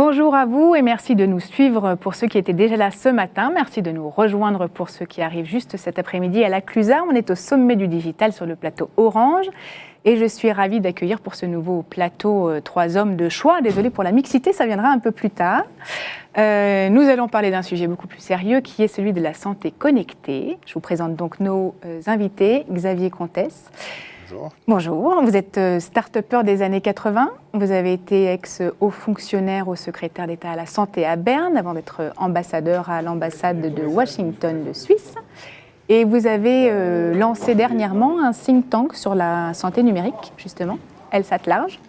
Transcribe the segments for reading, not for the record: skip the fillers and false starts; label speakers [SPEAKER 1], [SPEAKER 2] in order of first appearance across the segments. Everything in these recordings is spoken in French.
[SPEAKER 1] Bonjour à vous et merci de nous suivre pour ceux qui étaient déjà là ce matin. Merci de nous rejoindre pour ceux qui arrivent juste cet après-midi à la Clusa. On est au sommet du digital sur le plateau Orange. Et je suis ravie d'accueillir pour ce nouveau plateau trois hommes de choix. Désolée pour la mixité, ça viendra un peu plus tard. Nous allons parler d'un sujet beaucoup plus sérieux qui est celui de la santé connectée. Je vous présente donc nos invités. Xavier Comtesse.
[SPEAKER 2] Bonjour.
[SPEAKER 1] Bonjour, vous êtes start-upper des années 80. Vous avez été ex-haut fonctionnaire au secrétaire d'État à la Santé à Berne avant d'être ambassadeur à l'ambassade de Washington de Suisse. Et vous avez lancé dernièrement un think tank sur la santé numérique, justement, LSAT Large.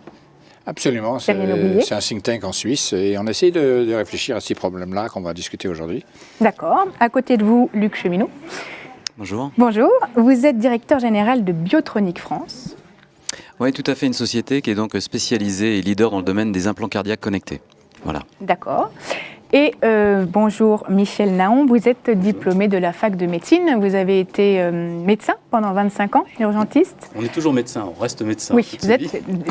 [SPEAKER 2] Absolument, c'est un think tank en Suisse et on essaie de réfléchir à ces problèmes-là qu'on va discuter aujourd'hui.
[SPEAKER 1] D'accord. À côté de vous, Luc Cheminot.
[SPEAKER 3] Bonjour.
[SPEAKER 1] Bonjour. Vous êtes directeur général de Biotronic France.
[SPEAKER 3] Oui, tout à fait, une société qui est donc spécialisée et leader dans le domaine des implants cardiaques connectés. Voilà.
[SPEAKER 1] D'accord. Et bonjour Michel Naon, vous êtes diplômé de la fac de médecine, vous avez été médecin pendant 25 ans, urgentiste.
[SPEAKER 4] On est toujours médecin, on reste médecin.
[SPEAKER 1] Oui,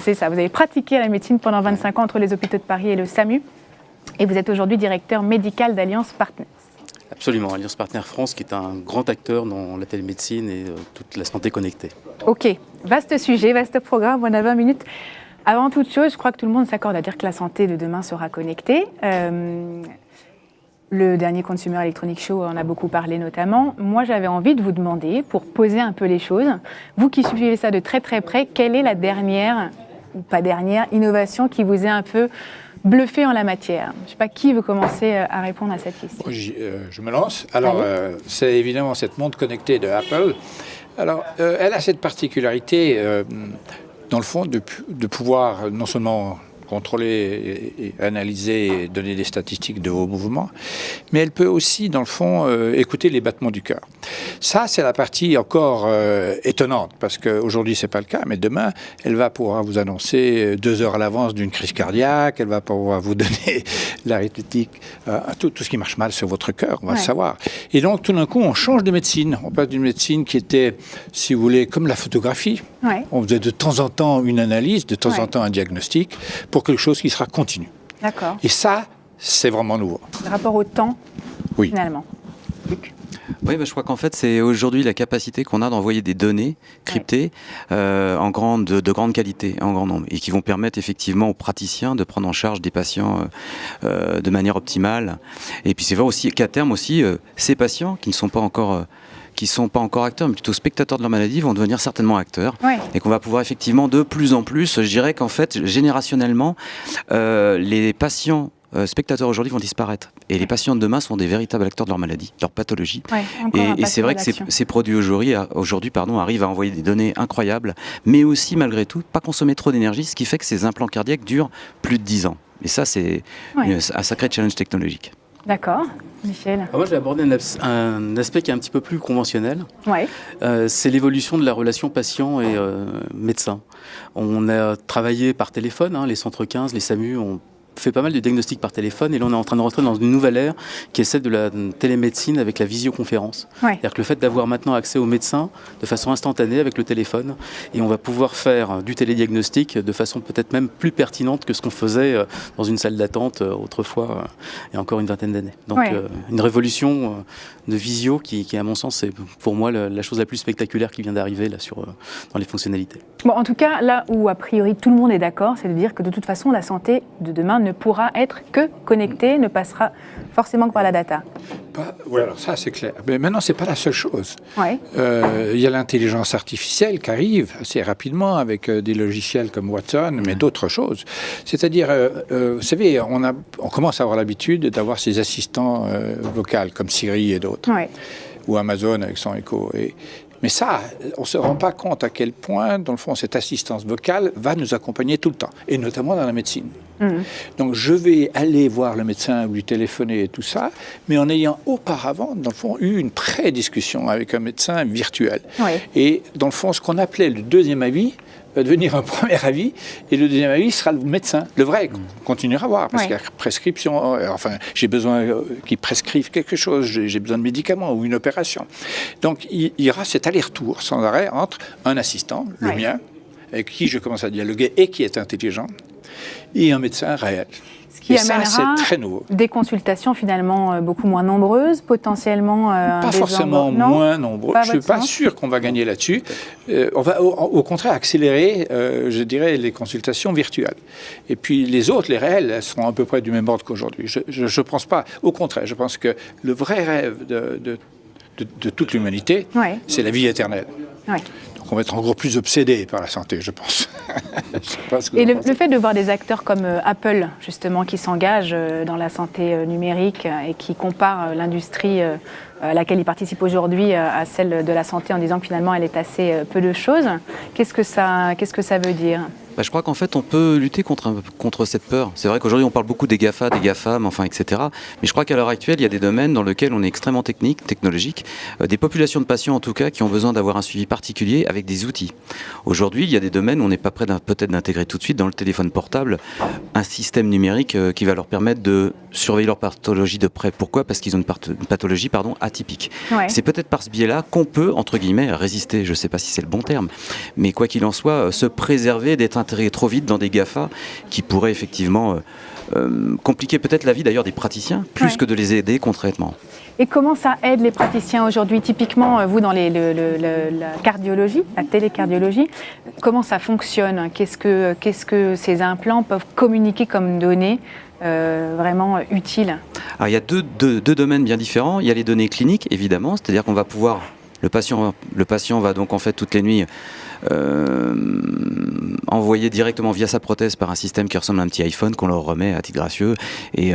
[SPEAKER 1] c'est ça, vous avez pratiqué la médecine pendant 25 ans entre les hôpitaux de Paris et le SAMU, et vous êtes aujourd'hui directeur médical d'Alliance Partners.
[SPEAKER 4] Absolument, Alliance Partners France qui est un grand acteur dans la télémédecine et toute la santé connectée.
[SPEAKER 1] Ok, vaste sujet, vaste programme, on a 20 minutes. Avant toute chose, je crois que tout le monde s'accorde à dire que la santé de demain sera connectée. Le dernier Consumer Electronics Show en a beaucoup parlé notamment. Moi, j'avais envie de vous demander, pour poser un peu les choses, vous qui suivez ça de très très près, quelle est la dernière, ou pas dernière, innovation qui vous a un peu bluffé en la matière? Je ne sais pas qui veut commencer à répondre à cette question.
[SPEAKER 2] Je me lance. Alors, c'est évidemment cette montre connectée de Apple. Alors, elle a cette particularité... dans le fond, de pouvoir non seulement contrôler et analyser et donner des statistiques de vos mouvements, mais elle peut aussi, dans le fond, écouter les battements du cœur. Ça, c'est la partie encore étonnante, parce qu'aujourd'hui, ce n'est pas le cas, mais demain, elle va pouvoir vous annoncer 2 heures à l'avance d'une crise cardiaque, elle va pouvoir vous donner l'arithmétique, tout ce qui marche mal sur votre cœur, on va le savoir. Et donc, tout d'un coup, on change de médecine. On passe d'une médecine qui était, si vous voulez, comme la photographie. On faisait de temps en temps une analyse, de temps en temps un diagnostic, pour quelque chose qui sera continu.
[SPEAKER 1] D'accord.
[SPEAKER 2] Et ça, c'est vraiment nouveau.
[SPEAKER 1] Le rapport au temps, finalement. Luc.
[SPEAKER 3] Oui, je crois qu'en fait, c'est aujourd'hui la capacité qu'on a d'envoyer des données cryptées de grande qualité, en grand nombre, et qui vont permettre effectivement aux praticiens de prendre en charge des patients de manière optimale. Et puis c'est vrai aussi qu'à terme aussi, ces patients qui ne sont pas encore... acteurs, mais plutôt spectateurs de leur maladie, vont devenir certainement acteurs. Et qu'on va pouvoir effectivement de plus en plus, je dirais qu'en fait, générationnellement, les patients spectateurs aujourd'hui vont disparaître. Et les patients de demain sont des véritables acteurs de leur maladie, de leur pathologie. Et c'est vrai que ces produits aujourd'hui arrivent à envoyer des données incroyables, mais aussi, malgré tout, pas consommer trop d'énergie, ce qui fait que ces implants cardiaques durent plus de 10 ans. Et ça, c'est un sacré challenge technologique.
[SPEAKER 1] D'accord. Michel.
[SPEAKER 4] Moi, je vais aborder un aspect qui est un petit peu plus conventionnel. C'est l'évolution de la relation patient et médecin. On a travaillé par téléphone, les centres 15, les SAMU ont fait pas mal de diagnostics par téléphone et là on est en train de rentrer dans une nouvelle ère qui est celle de la télémédecine avec la visioconférence. C'est-à-dire que le fait d'avoir maintenant accès aux médecins de façon instantanée avec le téléphone et on va pouvoir faire du télédiagnostic de façon peut-être même plus pertinente que ce qu'on faisait dans une salle d'attente autrefois il y a encore une vingtaine d'années. Donc une révolution de visio qui à mon sens est pour moi la chose la plus spectaculaire qui vient d'arriver là dans les fonctionnalités.
[SPEAKER 1] Bon, en tout cas, là où a priori tout le monde est d'accord, c'est de dire que de toute façon la santé de demain ne pourra être que connectée, ne passera forcément que par la data.
[SPEAKER 2] Oui, alors ça c'est clair. Mais maintenant, ce n'est pas la seule chose. Il y a l'intelligence artificielle qui arrive assez rapidement avec des logiciels comme Watson, mais d'autres choses. C'est-à-dire, vous savez, on commence à avoir l'habitude d'avoir ces assistants vocaux comme Siri et d'autres, ou Amazon avec son Echo. Mais ça, on ne se rend pas compte à quel point, dans le fond, cette assistance vocale va nous accompagner tout le temps, et notamment dans la médecine. Donc, je vais aller voir le médecin ou lui téléphoner et tout ça, mais en ayant auparavant, dans le fond, eu une pré-discussion avec un médecin virtuel. Et dans le fond, ce qu'on appelait le deuxième avis va devenir un premier avis, et le deuxième avis sera le médecin, le vrai, qu'on continuera à voir, parce qu'il y a prescription, enfin, j'ai besoin qu'il prescrive quelque chose, j'ai besoin de médicaments ou une opération. Donc, il y aura cet aller-retour sans arrêt entre un assistant, le mien, avec qui je commence à dialoguer et qui est intelligent, et un médecin réel.
[SPEAKER 1] qui
[SPEAKER 2] ça, c'est très nouveau.
[SPEAKER 1] Des consultations finalement beaucoup moins nombreuses, potentiellement.
[SPEAKER 2] Pas forcément moins nombreuses. Je ne suis pas sûr qu'on va gagner là-dessus. On va au contraire accélérer, je dirais, les consultations virtuelles. Et puis les autres, les réelles, elles seront à peu près du même ordre qu'aujourd'hui. Je ne pense pas. Au contraire, je pense que le vrai rêve de toute l'humanité, c'est la vie éternelle. Ouais. Donc on va être encore plus obsédé par la santé, je pense.
[SPEAKER 1] Et le fait de voir des acteurs comme Apple, justement, qui s'engagent dans la santé numérique et qui comparent l'industrie à laquelle ils participent aujourd'hui à celle de la santé en disant que finalement elle est assez peu de choses, qu'est-ce que ça veut dire ?
[SPEAKER 3] Je crois qu'en fait, on peut lutter contre cette peur. C'est vrai qu'aujourd'hui, on parle beaucoup des GAFA, des GAFAM, enfin, etc. Mais je crois qu'à l'heure actuelle, il y a des domaines dans lesquels on est extrêmement technologique, des populations de patients en tout cas, qui ont besoin d'avoir un suivi particulier avec des outils. Aujourd'hui, il y a des domaines où on n'est pas prêt peut-être d'intégrer tout de suite dans le téléphone portable un système numérique qui va leur permettre de surveiller leur pathologie de près. Pourquoi ? Parce qu'ils ont une pathologie atypique. Ouais. C'est peut-être par ce biais-là qu'on peut, entre guillemets, résister. Je ne sais pas si c'est le bon terme. Mais quoi qu'il en soit, se préserver d'être intégré trop vite dans des GAFA qui pourraient effectivement compliquer peut-être la vie d'ailleurs des praticiens plus que de les aider concrètement.
[SPEAKER 1] Et comment ça aide les praticiens aujourd'hui ? Typiquement, vous dans la cardiologie, la télécardiologie, comment ça fonctionne ? Qu'est-ce que ces implants peuvent communiquer comme données vraiment utiles ?
[SPEAKER 3] Alors, il y a deux domaines bien différents. Il y a les données cliniques, évidemment, c'est-à-dire qu'on va pouvoir... Le patient va donc en fait toutes les nuits envoyer directement via sa prothèse par un système qui ressemble à un petit iPhone qu'on leur remet à titre gracieux et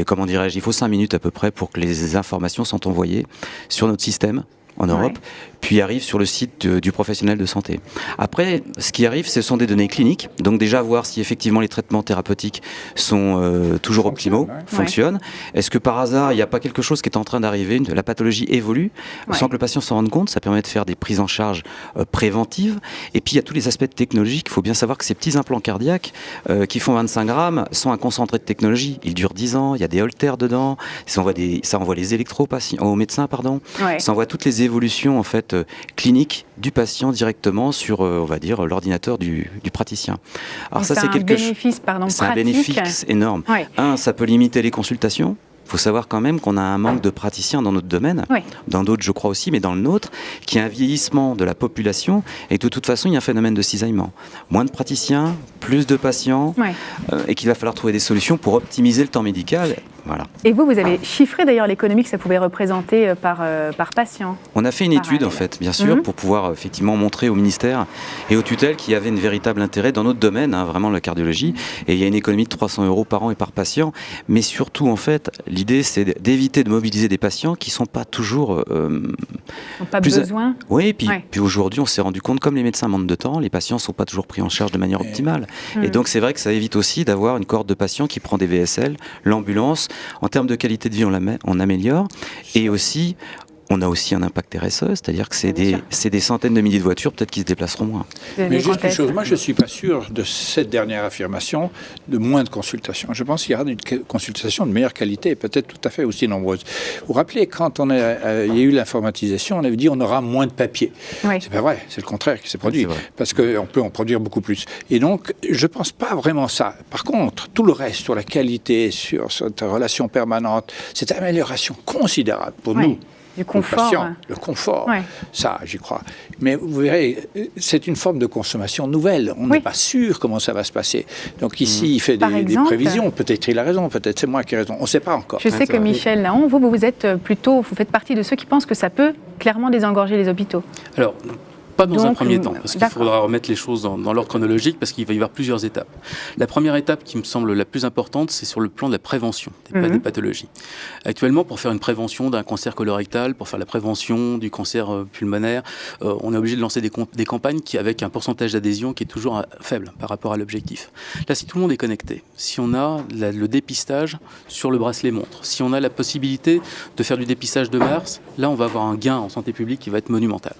[SPEAKER 3] comment dirais-je, il faut 5 minutes à peu près pour que les informations sont envoyées sur notre système en Europe, puis arrive sur le site du professionnel de santé. Après, ce qui arrive, ce sont des données cliniques, donc déjà voir si effectivement les traitements thérapeutiques sont toujours optimaux, fonctionnent. Est-ce que par hasard, il n'y a pas quelque chose qui est en train d'arriver, la pathologie évolue, sans que le patient s'en rende compte, ça permet de faire des prises en charge préventives. Et puis il y a tous les aspects technologiques, il faut bien savoir que ces petits implants cardiaques qui font 25 grammes sont un concentré de technologie. Ils durent 10 ans, il y a des holters dedans, ça envoie les électros aux médecins, ça envoie toutes les évolutions en fait clinique du patient directement sur, on va dire, l'ordinateur du praticien.
[SPEAKER 1] Alors ça, c'est quelque chose.
[SPEAKER 3] C'est un bénéfice énorme. Ça peut limiter les consultations. Il faut savoir quand même qu'on a un manque de praticiens dans notre domaine, dans d'autres je crois aussi, mais dans le nôtre, qui est un vieillissement de la population et de toute façon il y a un phénomène de cisaillement. Moins de praticiens, plus de patients et qu'il va falloir trouver des solutions pour optimiser le temps médical. Voilà.
[SPEAKER 1] Et vous avez chiffré d'ailleurs l'économie que ça pouvait représenter par patient.
[SPEAKER 3] On a fait une étude en fait, bien sûr, pour pouvoir effectivement montrer au ministère et aux tutelles qu'il y avait un véritable intérêt dans notre domaine, vraiment la cardiologie, et il y a une économie de 300 € par an et par patient, mais surtout en fait, l'idée c'est d'éviter de mobiliser des patients qui ne sont pas toujours...
[SPEAKER 1] pas besoin.
[SPEAKER 3] Oui, puis aujourd'hui on s'est rendu compte, comme les médecins manquent de temps, les patients ne sont pas toujours pris en charge de manière optimale. Et donc c'est vrai que ça évite aussi d'avoir une cohorte de patients qui prend des VSL, l'ambulance. En termes de qualité de vie, on améliore. Et aussi, on a aussi un impact RSE, c'est-à-dire que c'est des centaines de milliers de voitures, peut-être qui se déplaceront moins.
[SPEAKER 2] Mais juste une chose, moi je ne suis pas sûr de cette dernière affirmation de moins de consultations. Je pense qu'il y aura une consultation de meilleure qualité, peut-être tout à fait aussi nombreuse. Vous vous rappelez, quand il y a eu l'informatisation, on avait dit on aura moins de papier. C'est pas vrai, c'est le contraire qui s'est produit, parce qu'on peut en produire beaucoup plus. Et donc, je ne pense pas vraiment ça. Par contre, tout le reste, sur la qualité, sur cette relation permanente, cette amélioration considérable pour nous,
[SPEAKER 1] du confort.
[SPEAKER 2] Le confort, ça, j'y crois. Mais vous verrez, c'est une forme de consommation nouvelle. On n'est pas sûr comment ça va se passer. Donc ici, il fait des prévisions. Peut-être il a raison, peut-être c'est moi qui ai raison. On ne sait pas encore.
[SPEAKER 1] Je sais que Michel Laon, vous faites partie de ceux qui pensent que ça peut clairement désengorger les hôpitaux.
[SPEAKER 4] Alors, pas dans un premier temps, parce qu'il faudra remettre les choses dans l'ordre chronologique, parce qu'il va y avoir plusieurs étapes. La première étape qui me semble la plus importante, c'est sur le plan de la prévention des pathologies. Actuellement, pour faire une prévention d'un cancer colorectal, pour faire la prévention du cancer pulmonaire, on est obligé de lancer des campagnes avec un pourcentage d'adhésion qui est toujours faible par rapport à l'objectif. Là, si tout le monde est connecté, si on a le dépistage sur le bracelet montre, si on a la possibilité de faire du dépistage de mars, là, on va avoir un gain en santé publique qui va être monumental.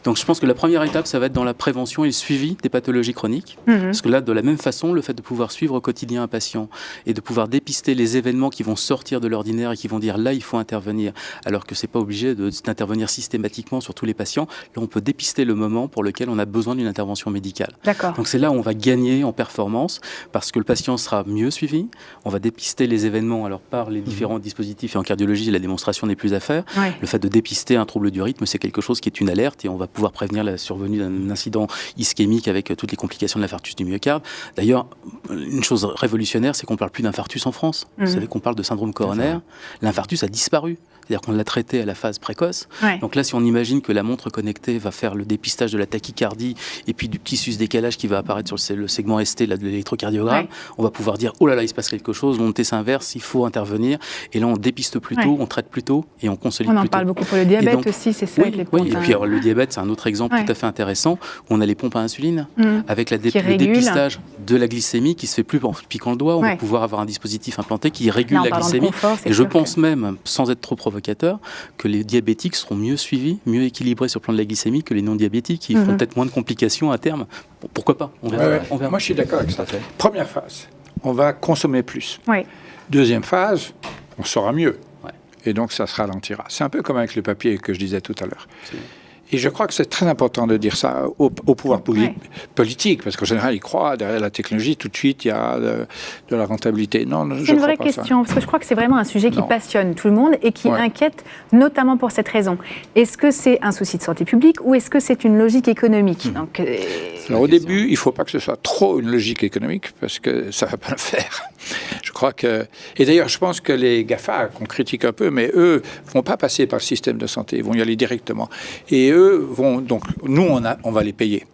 [SPEAKER 4] Donc, je pense que la première étape, ça va être dans la prévention et le suivi des pathologies chroniques. Parce que là, de la même façon, le fait de pouvoir suivre au quotidien un patient et de pouvoir dépister les événements qui vont sortir de l'ordinaire et qui vont dire là, il faut intervenir, alors que c'est pas obligé d'intervenir systématiquement sur tous les patients. Là, on peut dépister le moment pour lequel on a besoin d'une intervention médicale. Donc c'est là où on va gagner en performance parce que le patient sera mieux suivi. On va dépister les événements alors par les différents dispositifs, et en cardiologie, la démonstration n'est plus à faire. Le fait de dépister un trouble du rythme, c'est quelque chose qui est une alerte et on va pouvoir prévenir la survenue d'un incident ischémique avec toutes les complications de l'infarctus du myocarde. D'ailleurs, une chose révolutionnaire, c'est qu'on ne parle plus d'infarctus en France. Vous savez qu'on parle de syndrome coronaire. L'infarctus a disparu. C'est-à-dire qu'on l'a traité à la phase précoce. Donc là, si on imagine que la montre connectée va faire le dépistage de la tachycardie et puis du petit sus-décalage qui va apparaître sur le segment ST là, de l'électrocardiogramme, on va pouvoir dire « Oh là là, il se passe quelque chose, mon T s'inverse, il faut intervenir ». Et là, on dépiste plus tôt, on traite plus tôt et on consolide plus tôt.
[SPEAKER 1] On en parle beaucoup pour le diabète donc, aussi, c'est ça avec les pompes.
[SPEAKER 4] Et puis alors, le diabète, c'est un autre exemple tout à fait intéressant. On a les pompes à insuline avec le dépistage de la glycémie qui se fait plus en piquant le doigt. On va pouvoir avoir un dispositif implanté qui régule la glycémie. Et je pense même, sans être trop provocateur, que les diabétiques seront mieux suivis, mieux équilibrés sur le plan de la glycémie que les non-diabétiques, qui feront peut-être moins de complications à terme. Pourquoi pas, on verra.
[SPEAKER 2] Moi, je suis d'accord avec ça. Première phase, on va consommer plus. Deuxième phase, on saura mieux. Et donc, ça se ralentira. C'est un peu comme avec le papier que je disais tout à l'heure. Et je crois que c'est très important de dire ça au pouvoir politique, parce qu'en général, ils croient, derrière la technologie, tout de suite, il y a de la rentabilité. Non, je
[SPEAKER 1] c'est une vraie question, parce que je crois que c'est vraiment un sujet qui passionne tout le monde et qui inquiète, notamment pour cette raison. Est-ce que c'est un souci de santé publique ou est-ce que c'est une logique économique Donc,
[SPEAKER 2] alors, au début, il ne faut pas que ce soit trop une logique économique, parce que ça ne va pas le faire. Je crois que... Et d'ailleurs, je pense que les GAFA, qu'on critique un peu, mais eux ne vont pas passer par le système de santé, ils vont y aller directement. Et eux vont... Donc, nous, on va les payer.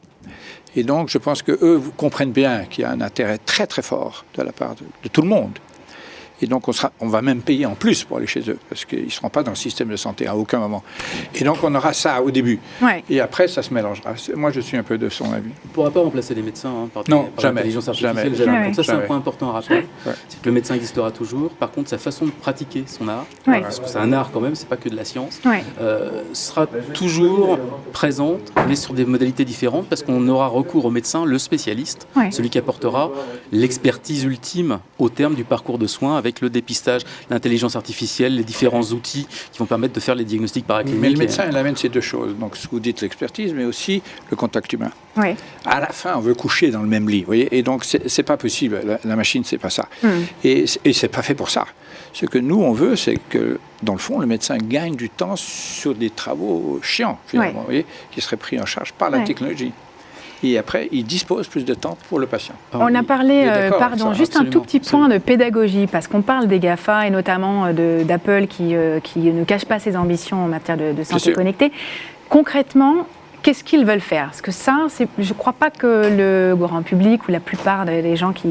[SPEAKER 2] Et donc, je pense qu'eux comprennent bien qu'il y a un intérêt très, très fort de la part de tout le monde. Et donc, on va même payer en plus pour aller chez eux, parce qu'ils ne seront pas dans le système de santé à aucun moment. Et donc, on aura ça au début. Et après, ça se mélangera. Moi, je suis un peu de son avis.
[SPEAKER 4] On ne pourra pas remplacer les médecins par l'intelligence artificielle. Donc ça, c'est un point important à rappeler. C'est que le médecin existera toujours. Par contre, sa façon de pratiquer son art, parce que c'est un art quand même, ce n'est pas que de la science, sera toujours présente, mais sur des modalités différentes, parce qu'on aura recours au médecin, le spécialiste, celui qui apportera l'expertise ultime au terme du parcours de soins, avec le dépistage, l'intelligence artificielle, les différents outils qui vont permettre de faire les diagnostics paracliniques.
[SPEAKER 2] Mais le médecin, il amène ces deux choses. Donc, ce que vous dites, l'expertise, mais aussi le contact humain. À la fin, on veut coucher dans le même lit, vous voyez. Et donc, c'est pas possible. La machine, c'est pas ça. Et c'est pas fait pour ça. Ce que nous, on veut, c'est que, dans le fond, le médecin gagne du temps sur des travaux chiants, finalement, vous voyez, qui seraient pris en charge par la technologie. Et après, il dispose plus de temps pour le patient.
[SPEAKER 1] On a parlé, juste un tout petit point de pédagogie, parce qu'on parle des GAFA et notamment d'Apple qui ne cache pas ses ambitions en matière de santé connectée. Concrètement, qu'est-ce qu'ils veulent faire? Parce que ça, je ne crois pas que le grand public ou la plupart des gens qui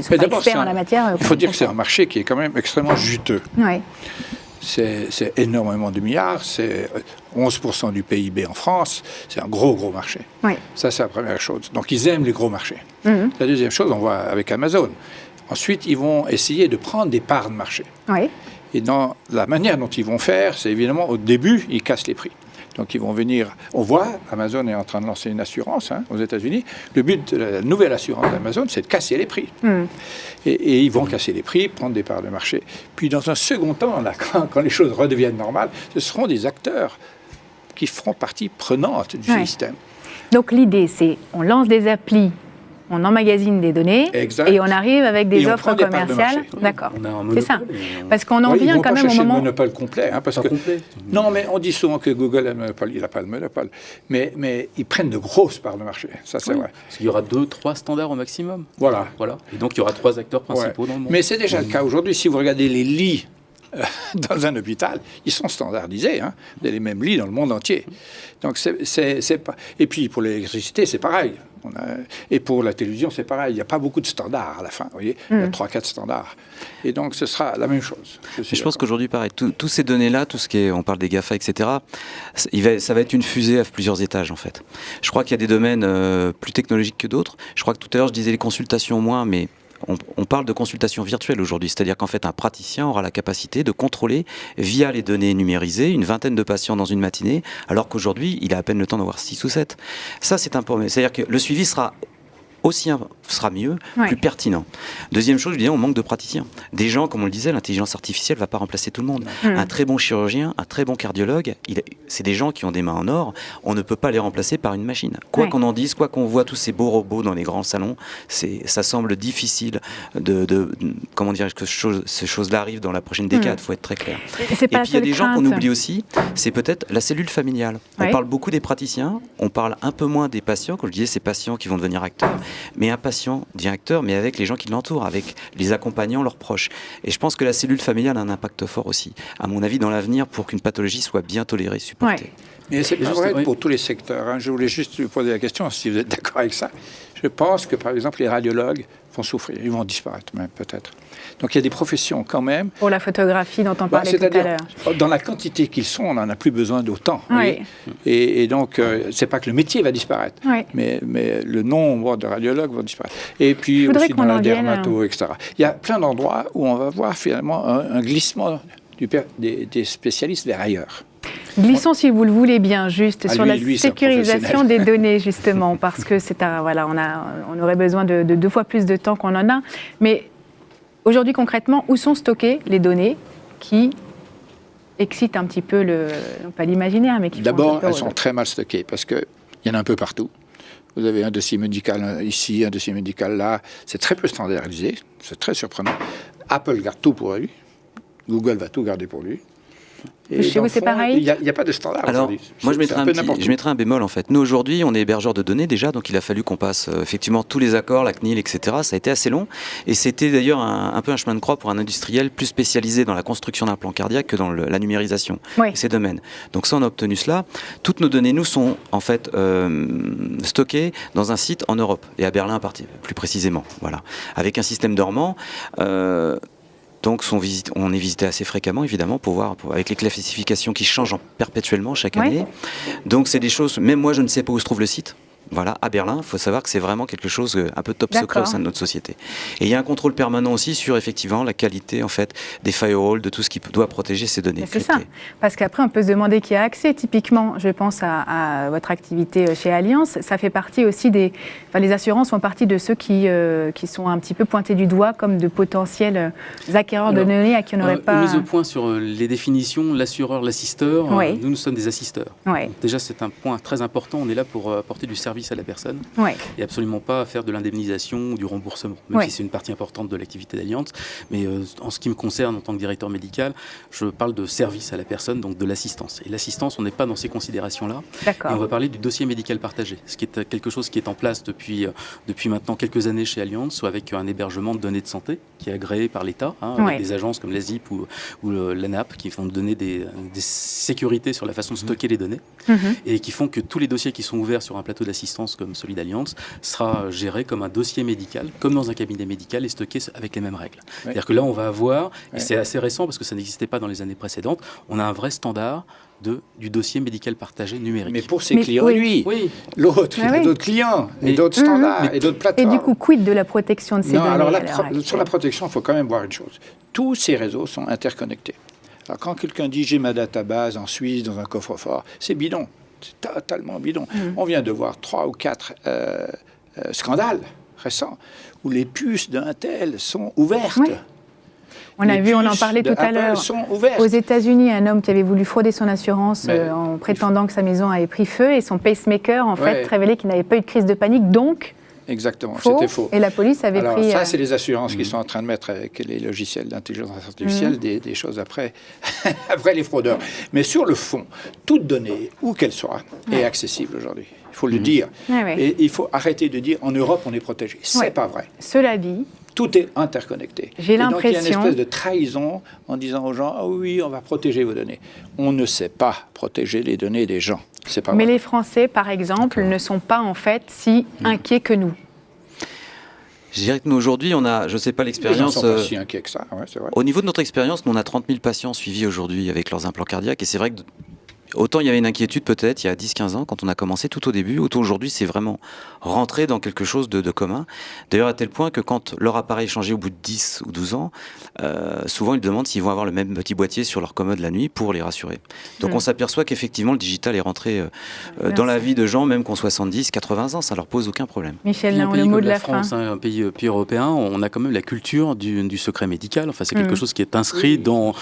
[SPEAKER 1] sont pas experts en la matière...
[SPEAKER 2] Il faut dire que c'est un marché qui est quand même extrêmement juteux. C'est énormément de milliards, c'est 11% du PIB en France, c'est un gros marché. Ça, c'est la première chose. Donc, ils aiment les gros marchés. La deuxième chose, on voit avec Amazon. Ensuite, ils vont essayer de prendre des parts de marché. Et dans la manière dont ils vont faire, c'est évidemment, au début, ils cassent les prix. Donc, ils vont venir... On voit, Amazon est en train de lancer une assurance aux États-Unis. Le but de la nouvelle assurance d'Amazon, c'est de casser les prix. Et ils vont casser les prix, prendre des parts de marché. Puis, dans un second temps, là, quand les choses redeviennent normales, ce seront des acteurs qui feront partie prenante du système.
[SPEAKER 1] Donc, l'idée, c'est on lance des applis, on emmagasine des données et on arrive avec des offres commerciales. D'accord, c'est ça. Parce qu'on en vient quand même au moment...
[SPEAKER 2] le monopole complet. Non, mais on dit souvent que Google a le monopole. Il n'a pas le monopole. Mais ils prennent de grosses parts de marché. Ça, c'est vrai.
[SPEAKER 4] Parce qu'il y aura 2-3 standards au maximum.
[SPEAKER 2] Voilà.
[SPEAKER 4] Et donc, il y aura 3 acteurs principaux dans le monde.
[SPEAKER 2] Mais c'est déjà le cas aujourd'hui. Si vous regardez les lits dans un hôpital, ils sont standardisés. Vous avez les mêmes lits dans le monde entier. Donc, c'est pas... Et puis, pour l'électricité, c'est pareil. Et pour la télévision, c'est pareil. Il n'y a pas beaucoup de standards à la fin. Vous voyez, il y a 3-4 standards. Et donc, ce sera la même chose.
[SPEAKER 3] Je pense qu'aujourd'hui, pareil, toutes ces données-là, tout ce qui est, on parle des GAFA, etc., ça va être une fusée à plusieurs étages, en fait. Je crois qu'il y a des domaines plus technologiques que d'autres. Je crois que tout à l'heure, je disais les consultations moins, mais on parle de consultation virtuelle aujourd'hui, c'est-à-dire qu'en fait un praticien aura la capacité de contrôler via les données numérisées une vingtaine de patients dans une matinée, alors qu'aujourd'hui il a à peine le temps d'en voir 6 ou 7. Ça c'est un problème, c'est-à-dire que le suivi sera mieux, plus pertinent. Deuxième chose, je disais, on manque de praticiens. Des gens, comme on le disait, l'intelligence artificielle ne va pas remplacer tout le monde. Un très bon chirurgien, un très bon cardiologue, c'est des gens qui ont des mains en or, on ne peut pas les remplacer par une machine. Quoi qu'on en dise, quoi qu'on voit tous ces beaux robots dans les grands salons, ça semble difficile comment dire que ces choses-là arrivent dans la prochaine décade, il faut être très clair. Et puis il y a des gens qu'on oublie aussi, c'est peut-être la cellule familiale. On parle beaucoup des praticiens, on parle un peu moins des patients, comme je disais, ces patients qui vont devenir acteurs. Mais un patient devient acteur, mais avec les gens qui l'entourent, avec les accompagnants, leurs proches. Et je pense que la cellule familiale a un impact fort aussi, à mon avis, dans l'avenir, pour qu'une pathologie soit bien tolérée, supportée.
[SPEAKER 2] Mais c'est pas vrai pour tous les secteurs. Hein. Je voulais juste vous poser la question, si vous êtes d'accord avec ça. Je pense que, par exemple, les radiologues vont souffrir, ils vont disparaître même, peut-être. Donc il y a des professions quand même.
[SPEAKER 1] Pour la photographie dont on parlait tout à l'heure.
[SPEAKER 2] Dans la quantité qu'ils sont, on n'en a plus besoin d'autant. Et donc, c'est pas que le métier va disparaître, mais le nombre de radiologues va disparaître. Et puis aussi dans la dermato, etc. Il y a plein d'endroits où on va voir finalement un glissement des spécialistes vers ailleurs.
[SPEAKER 1] Glissons, si vous le voulez bien, juste sur la sécurisation des données, justement, parce que on aurait besoin de 2 fois plus de temps qu'on en a. Mais aujourd'hui, concrètement, où sont stockées les données qui excitent un petit peu pas l'imaginaire, mais qui
[SPEAKER 2] D'abord, elles sont très mal stockées, parce qu'il y en a un peu partout. Vous avez un dossier médical ici, un dossier médical là. C'est très peu standardisé, c'est très surprenant. Apple garde tout pour lui. Google va tout garder pour lui.
[SPEAKER 1] Et chez vous, c'est pareil ?
[SPEAKER 2] Il n'y a pas de standard.
[SPEAKER 3] Alors, moi, je mettrais un bémol, en fait. Nous, aujourd'hui, on est hébergeur de données, déjà, donc il a fallu qu'on passe, effectivement, tous les accords, la CNIL, etc. Ça a été assez long, et c'était d'ailleurs un peu un chemin de croix pour un industriel plus spécialisé dans la construction d'un plan cardiaque que dans la numérisation, et ces domaines. Donc ça, on a obtenu cela. Toutes nos données, nous, sont, en fait, stockées dans un site en Europe, et à Berlin, plus précisément, voilà. Avec un système dormant, donc on est visité assez fréquemment, évidemment, pour voir, avec les classifications qui changent perpétuellement chaque année. Donc c'est des choses, même moi je ne sais pas où se trouve le site. Voilà, à Berlin, il faut savoir que c'est vraiment quelque chose un peu top secret au sein de notre société. Et il y a un contrôle permanent aussi sur effectivement la qualité en fait des firewalls, de tout ce qui doit protéger ces données.
[SPEAKER 1] C'est ça, parce qu'après on peut se demander qui a accès. Typiquement, je pense à votre activité chez Allianz, ça fait partie aussi les assurances font partie de ceux qui sont un petit peu pointés du doigt comme de potentiels acquéreurs de données à qui on n'aurait pas...
[SPEAKER 4] Mise au point sur les définitions, l'assureur, l'assisteur, nous sommes des assisteurs. Donc déjà c'est un point très important, on est là pour apporter du service à la personne et absolument pas à faire de l'indemnisation ou du remboursement, même si c'est une partie importante de l'activité d'Allianz. Mais en ce qui me concerne en tant que directeur médical, je parle de service à la personne, donc de l'assistance. Et l'assistance, on n'est pas dans ces considérations-là. Et on va parler du dossier médical partagé, ce qui est quelque chose qui est en place depuis maintenant quelques années chez Allianz, soit avec un hébergement de données de santé qui est agréé par l'État, avec des agences comme l'ASIP ou l'ANAP qui vont donner des sécurités sur la façon de stocker les données et qui font que tous les dossiers qui sont ouverts sur un plateau d'assistance comme celui d'Allianz sera géré comme un dossier médical, comme dans un cabinet médical et stocké avec les mêmes règles. C'est-à-dire que là, on va avoir, et c'est assez récent parce que ça n'existait pas dans les années précédentes, on a un vrai standard du dossier médical partagé numérique.
[SPEAKER 2] Mais pour ses clients, l'autre, il y a d'autres clients, et d'autres standards, et d'autres plateformes.
[SPEAKER 1] Et du coup, quid de la protection de ces données
[SPEAKER 2] alors sur la protection, il faut quand même voir une chose. Tous ces réseaux sont interconnectés. Alors quand quelqu'un dit « j'ai ma database en Suisse dans un coffre-fort », c'est bidon. C'est totalement bidon. On vient de voir 3 ou 4 scandales récents où les puces d'un tel sont ouvertes.
[SPEAKER 1] On en parlait tout à l'heure. Aux États-Unis, un homme qui avait voulu frauder son assurance en prétendant que sa maison avait pris feu et son pacemaker, en fait, révélait qu'il n'avait pas eu de crise de panique, donc...
[SPEAKER 2] Exactement, c'était faux.
[SPEAKER 1] Et la police avait pris...
[SPEAKER 2] Ça, c'est les assurances qui sont en train de mettre avec les logiciels d'intelligence artificielle des choses après les fraudeurs. Mais sur le fond, toute donnée, où qu'elle soit, est accessible aujourd'hui. Il faut le dire. Et il faut arrêter de dire en Europe, on est protégé. C'est pas vrai.
[SPEAKER 1] Cela dit...
[SPEAKER 2] Tout est interconnecté.
[SPEAKER 1] J'ai l'impression...
[SPEAKER 2] Donc il y a une espèce de trahison en disant aux gens « Ah oui, on va protéger vos données ». On ne sait pas protéger les données des gens. C'est pas vrai.
[SPEAKER 1] Mais les Français, par exemple, ne sont pas en fait si inquiets que nous.
[SPEAKER 3] Je dirais que nous, aujourd'hui, on a, je ne sais pas l'expérience...
[SPEAKER 2] Ils ne sont pas si inquiets que ça, c'est vrai.
[SPEAKER 3] Au niveau de notre expérience, nous, on a 30 000 patients suivis aujourd'hui avec leurs implants cardiaques. Et c'est vrai que Autant il y avait une inquiétude peut-être il y a 10-15 ans quand on a commencé tout au début, autant aujourd'hui c'est vraiment rentré dans quelque chose de commun. D'ailleurs à tel point que quand leur appareil changeait au bout de 10 ou 12 ans, souvent ils demandent s'ils vont avoir le même petit boîtier sur leur commode la nuit pour les rassurer. Donc on s'aperçoit qu'effectivement le digital est rentré dans la vie de gens, même qu'on 70, 80 ans, ça leur pose aucun problème.
[SPEAKER 1] Michel, le mot de la
[SPEAKER 4] France,
[SPEAKER 1] fin.
[SPEAKER 4] Un pays européen, on a quand même la culture du secret médical. Enfin, c'est quelque chose qui est inscrit dans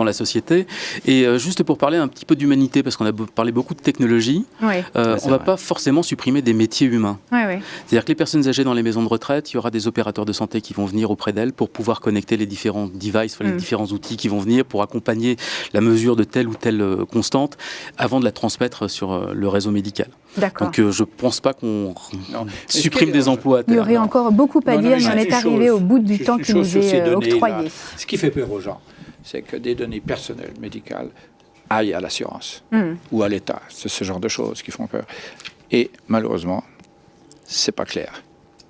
[SPEAKER 4] la société. Et juste pour parler un petit peu d'humanité, parce qu'on a parlé beaucoup de technologie, on ne va pas forcément supprimer des métiers humains. C'est-à-dire que les personnes âgées dans les maisons de retraite, il y aura des opérateurs de santé qui vont venir auprès d'elles pour pouvoir connecter les différents devices, les différents outils qui vont venir pour accompagner la mesure de telle ou telle constante avant de la transmettre sur le réseau médical. Donc je ne pense pas qu'on supprime des emplois à terme.
[SPEAKER 1] Il y aurait encore beaucoup à dire, mais on est arrivé au bout du temps qui nous est octroyé.
[SPEAKER 2] Ce qui fait peur aux gens, c'est que des données personnelles, médicales, aillent à l'assurance ou à l'État. C'est ce genre de choses qui font peur. Et malheureusement, c'est pas clair.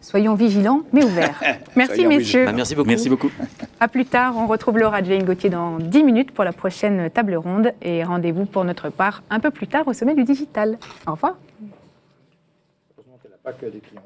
[SPEAKER 1] Soyons vigilants, mais ouverts. Merci, messieurs.
[SPEAKER 3] Merci beaucoup.
[SPEAKER 4] Merci beaucoup.
[SPEAKER 1] À plus tard, on retrouve Laura Jane-Gauthier dans 10 minutes pour la prochaine table ronde. Et rendez-vous pour notre part un peu plus tard au sommet du digital. Au revoir. Heureusement qu'elle n'a pas que des clients.